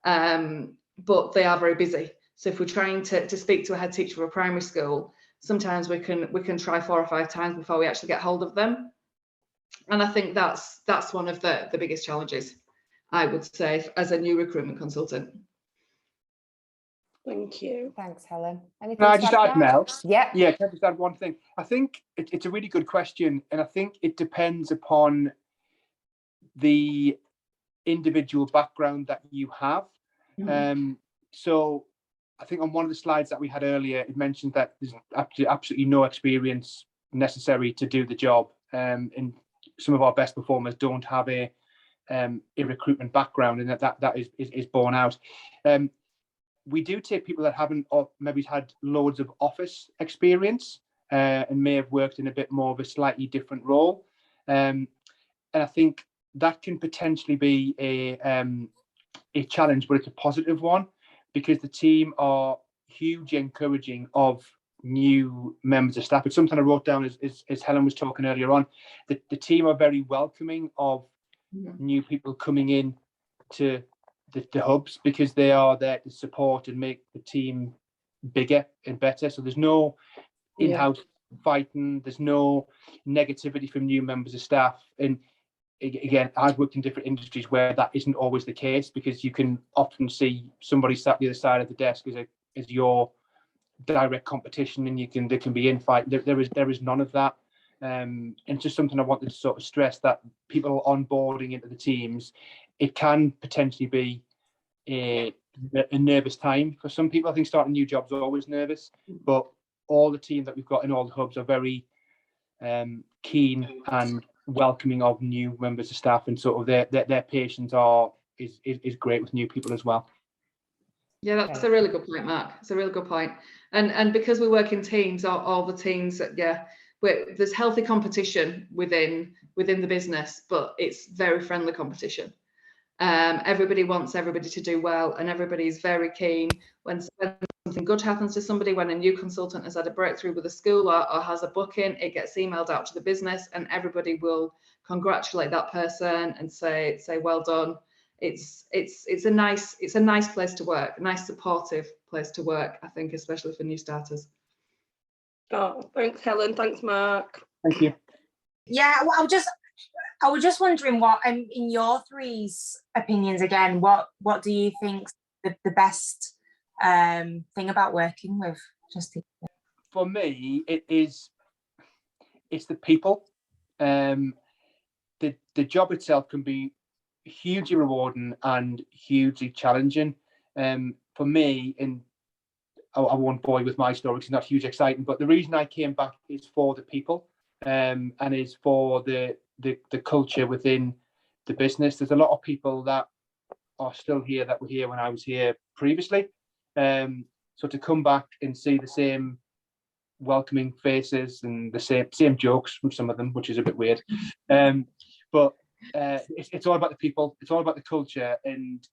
but they are very busy. So if we're trying to speak to a head teacher of a primary school, sometimes we can try 4 or 5 times before we actually get hold of them. And I think that's one of the biggest challenges, I would say, as a new recruitment consultant. Thank you. Thanks, Helen. Anything Can I to just add, add, Mel? Yeah. Yeah, can I just add one thing? I think it's a really good question, and I think it depends upon the individual background that you have. So I think on one of the slides that we had earlier, it mentioned that there's absolutely no experience necessary to do the job. And some of our best performers don't have a recruitment background, and that is borne out. We do take people that haven't, or maybe had loads of office experience and may have worked in a bit more of a slightly different role. And I think that can potentially be a challenge, but it's a positive one, because the team are hugely encouraging of new members of staff. It's something I wrote down as Helen was talking earlier on. The team are very welcoming of new people coming in to the hubs, because they are there to support and make the team bigger and better. So there's no in-house fighting, there's no negativity from new members of staff. And again, I've worked in different industries where that isn't always the case, because you can often see somebody sat the other side of the desk as your direct competition, and there can be infight. There is none of that. And just something I wanted to sort of stress, that people onboarding into the teams, it can potentially be a nervous time for some people. I think starting new jobs are always nervous, but all the team that we've got in all the hubs are very keen and welcoming of new members of staff, and sort of their patience is great with new people as well. Yeah, that's a really good point, Mark. It's a really good point. And because we work in teams, all the teams, there's healthy competition within the business, but it's very friendly competition. Everybody wants everybody to do well, and everybody's very keen when something good happens to somebody, when a new consultant has had a breakthrough with a school or has a booking, it gets emailed out to the business, and everybody will congratulate that person and say well done. It's a nice place to work, a nice supportive place to work, I think, especially for new starters. Oh, thanks, Helen. Thanks, Mark. Thank you. Yeah, well, I was just wondering, what, in your three's opinions again, what do you think's the best thing about working with Just Teachers? For me, it's the people. The job itself can be hugely rewarding and hugely challenging. For me, and I won't bore you with my story because it's not hugely exciting, but the reason I came back is for the people, and is for the culture within the business. There's a lot of people that are still here that were here when I was here previously. So to come back and see the same welcoming faces and the same jokes from some of them, which is a bit weird. But it's all about the people, it's all about the culture, and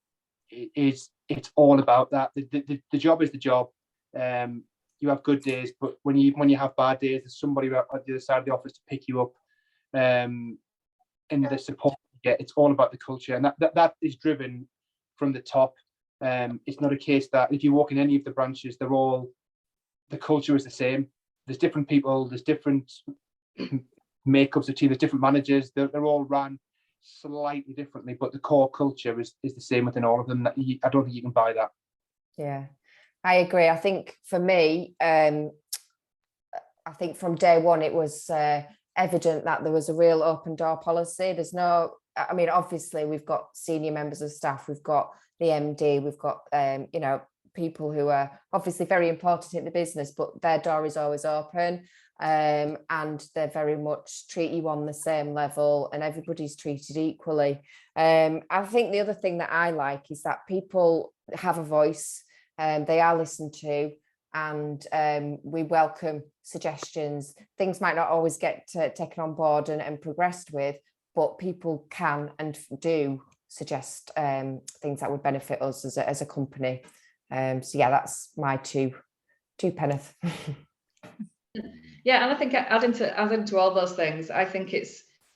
it's all about that. The job is the job. You have good days, but when you have bad days, there's somebody at the other side of the office to pick you up. And the support you get, it's all about the culture, and that is driven from the top. It's not a case that if you walk in any of the branches, the culture is the same. There's different people, there's different makeups of team, there's different managers. They're all run slightly differently, but the core culture is the same within all of them. I don't think you can buy that. Yeah, I agree. I think for me, I think from day one it was evident that there was a real open door policy. There's no, I mean, obviously we've got senior members of staff, we've got the MD, we've got people who are obviously very important in the business, but their door is always open, and they very much treat you on the same level, and everybody's treated equally. I think the other thing that I like is that people have a voice, and they are listened to, and we welcome suggestions. Things might not always get taken on board and progressed with, but people can and do suggest things that would benefit us as a company. So yeah, that's my two penneth. Yeah, and I think adding to all those things, I think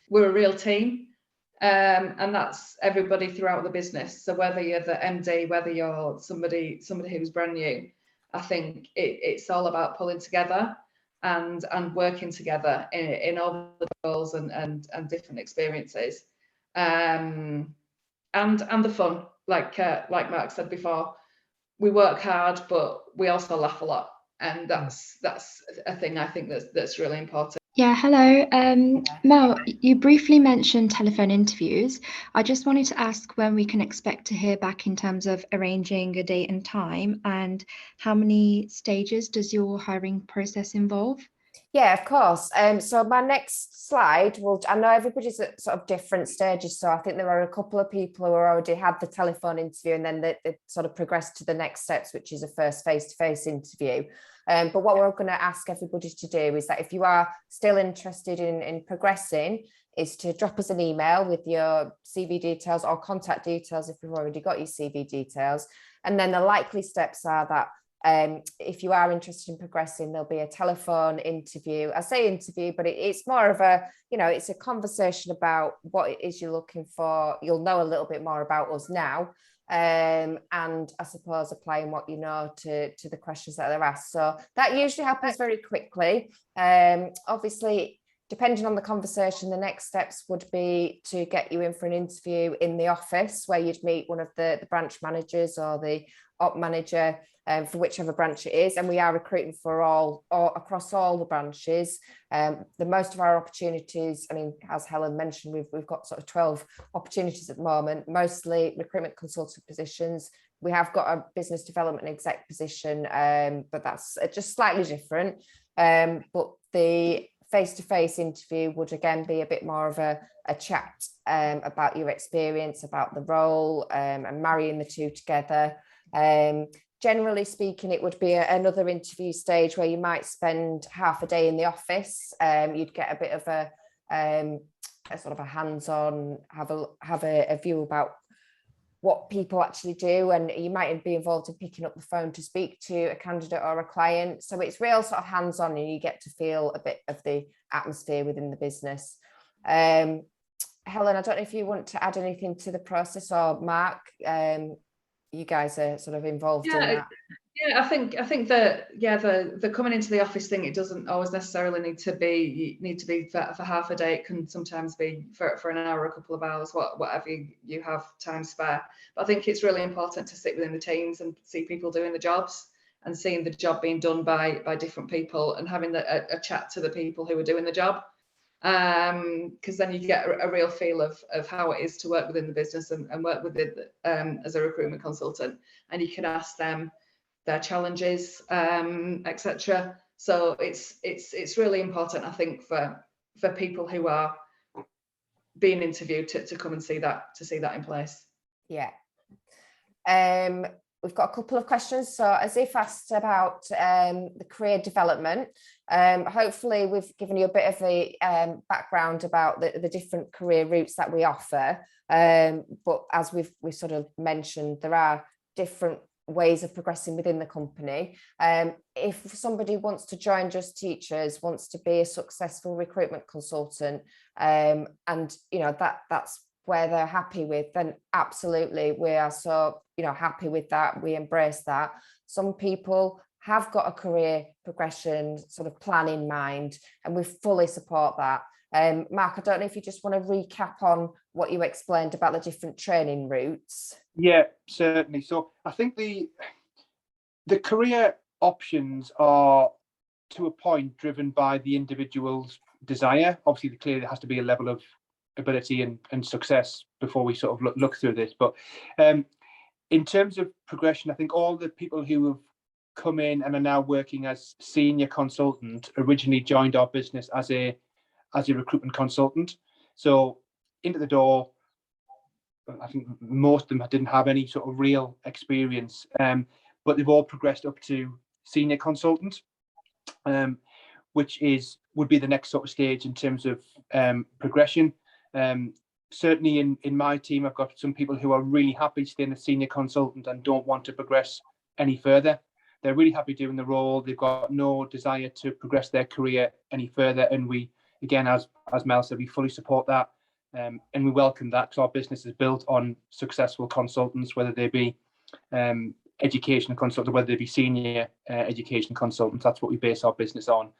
we're a real team, and that's everybody throughout the business. So whether you're the MD, whether you're somebody who's brand new, I think it's all about pulling together and working together in all the roles and different experiences, and the fun. Like Mark said before, we work hard, but we also laugh a lot, and that's a thing I think that's really important. Yeah, hello. Mel, you briefly mentioned telephone interviews. I just wanted to ask when we can expect to hear back in terms of arranging a date and time, and how many stages does your hiring process involve? Yeah, of course. So my next slide I know everybody's at sort of different stages. So I think there are a couple of people who already had the telephone interview, and then they sort of progressed to the next steps, which is a first face-to-face interview. But what we're going to ask everybody to do is that if you are still interested in progressing, is to drop us an email with your CV details or contact details if you've already got your CV details. And then the likely steps are that if you are interested in progressing, there'll be a telephone interview. I say interview, but it's more of a, it's a conversation about what it is you're looking for. You'll know a little bit more about us now. And I suppose applying what you know to the questions that they're asked. So that usually happens very quickly. Obviously, depending on the conversation, the next steps would be to get you in for an interview in the office, where you'd meet one of the branch managers or the op manager for whichever branch it is. And we are recruiting for all across all the branches. The most of our opportunities, I mean, as Helen mentioned, we've got sort of 12 opportunities at the moment, mostly recruitment consultant positions. We have got a business development exec position, but that's just slightly different. But the face-to-face interview would again be a bit more of a chat about your experience, about the role, and marrying the two together. Generally speaking, it would be another interview stage where you might spend half a day in the office. You'd get a bit of a sort of a hands-on, have a view about what people actually do, and you might be involved in picking up the phone to speak to a candidate or a client. So it's real sort of hands-on, and you get to feel a bit of the atmosphere within the business. Helen, I don't know if you want to add anything to the process, or Mark, you guys are sort of involved in that. Yeah, I think that the coming into the office thing, it doesn't always necessarily need to be for half a day. It can sometimes be for an hour, a couple of hours, whatever you have time spare. But I think it's really important to sit within the teams and see people doing the jobs and seeing the job being done by different people, and having a chat to the people who are doing the job. Because then you get a real feel of how it is to work within the business and work with it as a recruitment consultant, and you can ask them their challenges, etc. So it's really important, I think, for people who are being interviewed to come and see that in place. Yeah. We've got a couple of questions. So Azif asked about the career development. Hopefully we've given you a bit of a background about the different career routes that we offer. But as we've sort of mentioned, there are different ways of progressing within the company. If somebody wants to join Just Teachers, wants to be a successful recruitment consultant, and that's where they're happy with, then absolutely, we are so happy with that. We embrace that. Some people have got a career progression sort of plan in mind, and we fully support that. Mark, I don't know if you just want to recap on what you explained about the different training routes. Yeah, certainly. So I think the career options are, to a point, driven by the individual's desire. Obviously, clearly there has to be a level of ability and success before we sort of look through this. But in terms of progression, I think all the people who have come in and are now working as senior consultant originally joined our business as a recruitment consultant. So into the door, I think most of them didn't have any sort of real experience, but they've all progressed up to senior consultant, which would be the next sort of stage in terms of progression. Certainly in my team, I've got some people who are really happy staying a senior consultant and don't want to progress any further. They're really happy doing the role. They've got no desire to progress their career any further. And we, again, as Mel said, we fully support that. And we welcome that, because our business is built on successful consultants, whether they be education consultants, whether they be senior education consultants. That's what we base our business on.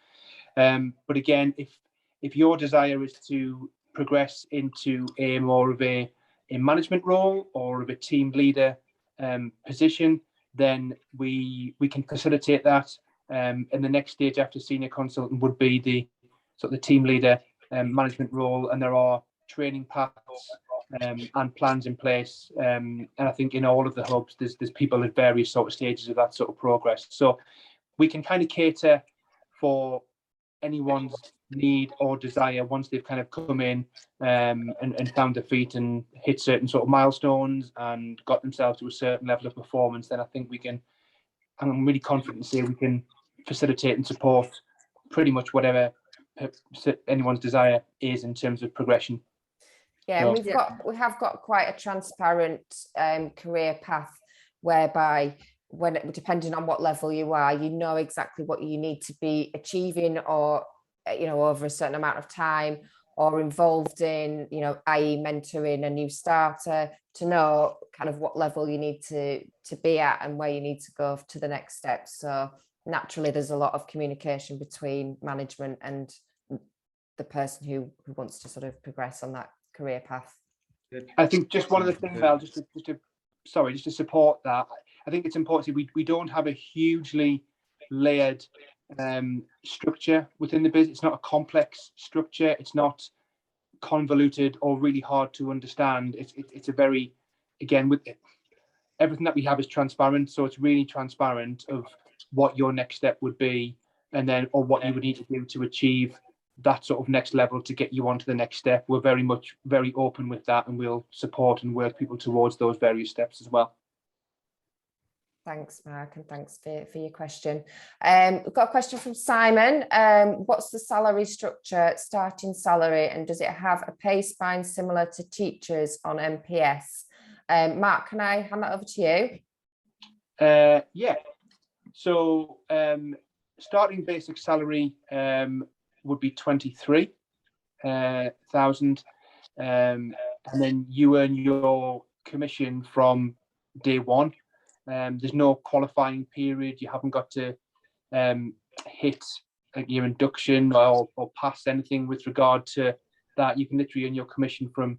But again, if your desire is to progress into a more of a management role or of a team leader position, then we can facilitate that. And the next stage after senior consultant would be the sort of the team leader management role, and there are training paths and plans in place. And I think in all of the hubs, there's people at various sort of stages of that sort of progress. So we can kind of cater for anyone's need or desire once they've kind of come in and found their feet and hit certain sort of milestones and got themselves to a certain level of performance. Then I think we can, I'm really confident to say we can facilitate and support pretty much whatever anyone's desire is in terms of progression. Yeah, and we have got quite a transparent career path, whereby depending on what level you are, you know exactly what you need to be achieving, or over a certain amount of time, or involved in, i.e. mentoring a new starter, to know kind of what level you need to be at and where you need to go to the next step. So naturally there's a lot of communication between management and the person who wants to sort of progress on that career path. I think just one of the things, Mel, just to support that, I think it's important we don't have a hugely layered structure within the business. It's not a complex structure. It's not convoluted or really hard to understand. It's a very, again, with everything that we have is transparent. So it's really transparent of what your next step would be, and then or what you would need to do to achieve that sort of next level to get you on to the next step. We're very open with that, and we'll support and work people towards those various steps as well. Thanks, Mark, and thanks for your question. We've got a question from Simon. What's the salary structure, starting salary, and does it have a pay spine similar to teachers on MPS? Mark, can I hand that over to you? Yeah. So starting basic salary would be 23,000, and then you earn your commission from day one. There's no qualifying period. You haven't got to hit your induction or pass anything with regard to that. You can literally earn your commission from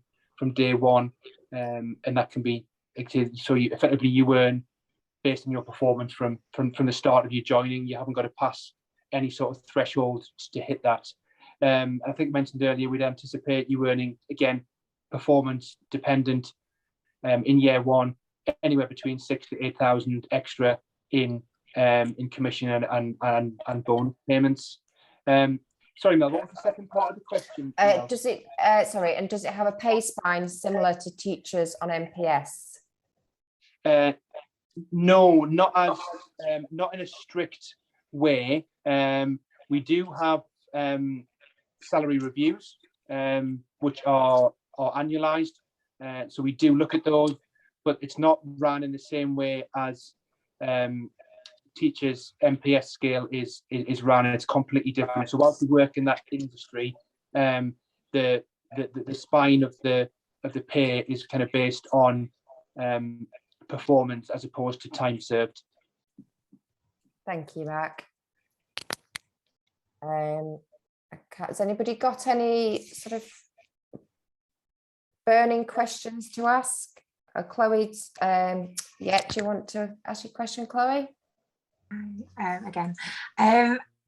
day one, and that can be so effectively you earn based on your performance from the start of you joining. You haven't got to pass any sort of threshold to hit that. I think mentioned earlier, we'd anticipate you earning, again, performance dependent in year one, anywhere between 6,000 to 8,000 extra in commission and bonus payments. Sorry, Mel, what was the second part of the question? Does it have a pay spine similar to teachers on MPS? No, not in a strict way. We do have salary reviews, which are annualized. So we do look at those, but it's not run in the same way as teachers' MPS scale is run. It's completely different. So whilst we work in that industry, the spine of the pay is kind of based on performance as opposed to time served. Thank you, Mark. Has anybody got any sort of burning questions to ask? Chloe, do you want to ask your question, Chloe? Again,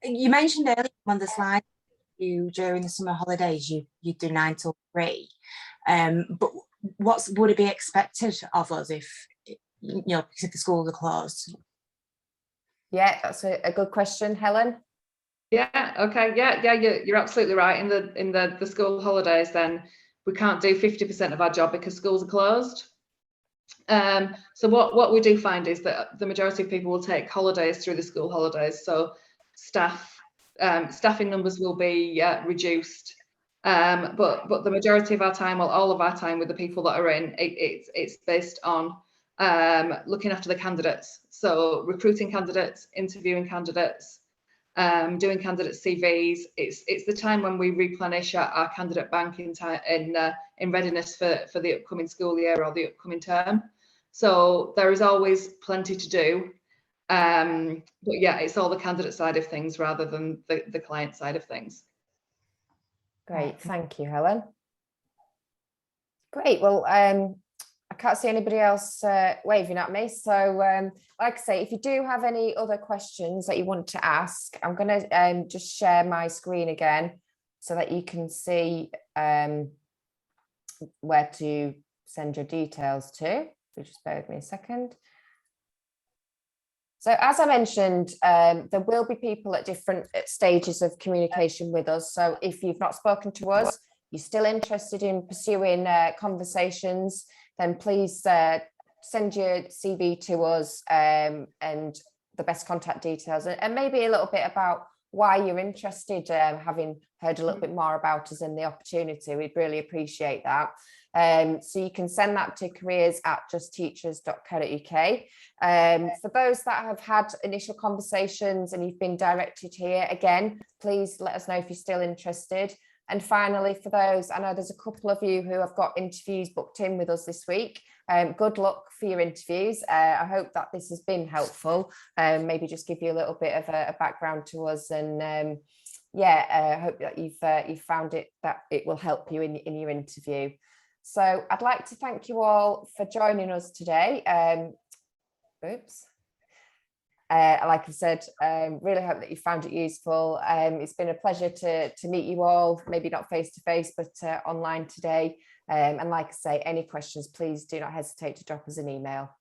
you mentioned earlier on the slide during the summer holidays you do 9 till 3, but what would it be expected of us if you know, because if the schools are closed? Yeah, that's a good question, Helen. Yeah, okay, yeah, you're absolutely right. In the school holidays, then we can't do 50% of our job because schools are closed. So what we do find is that the majority of people will take holidays through the school holidays. So staffing numbers will be reduced. But the majority of our time, well, all of our time with the people that are in, it's based on looking after the candidates. So recruiting candidates, interviewing candidates, doing candidate CVs. It's the time when we replenish our candidate bank in readiness for the upcoming school year or the upcoming term. So there is always plenty to do. But yeah, it's all the candidate side of things rather than the client side of things. Great, thank you, Helen. Great, well, I can't see anybody else waving at me. So like I say, if you do have any other questions that you want to ask, I'm going to just share my screen again so that you can see where to send your details to. Just bear with me a second. So as I mentioned, there will be people at different stages of communication with us. So if you've not spoken to us, you're still interested in pursuing conversations, then please send your CV to us and the best contact details, and maybe a little bit about why you're interested, having heard a little bit more about us and the opportunity. We'd really appreciate that. So you can send that to careers@justteachers.co.uk. For those that have had initial conversations and you've been directed here, again, please let us know if you're still interested. And finally, for those, I know there's a couple of you who have got interviews booked in with us this week. Good luck for your interviews. I hope that this has been helpful. Maybe just give you a little bit of a background to us, and I hope that you've found that it will help you in your interview. So I'd like to thank you all for joining us today. Like I said, really hope that you found it useful. It's been a pleasure to meet you all, maybe not face to face, but online today. And like I say, any questions, please do not hesitate to drop us an email.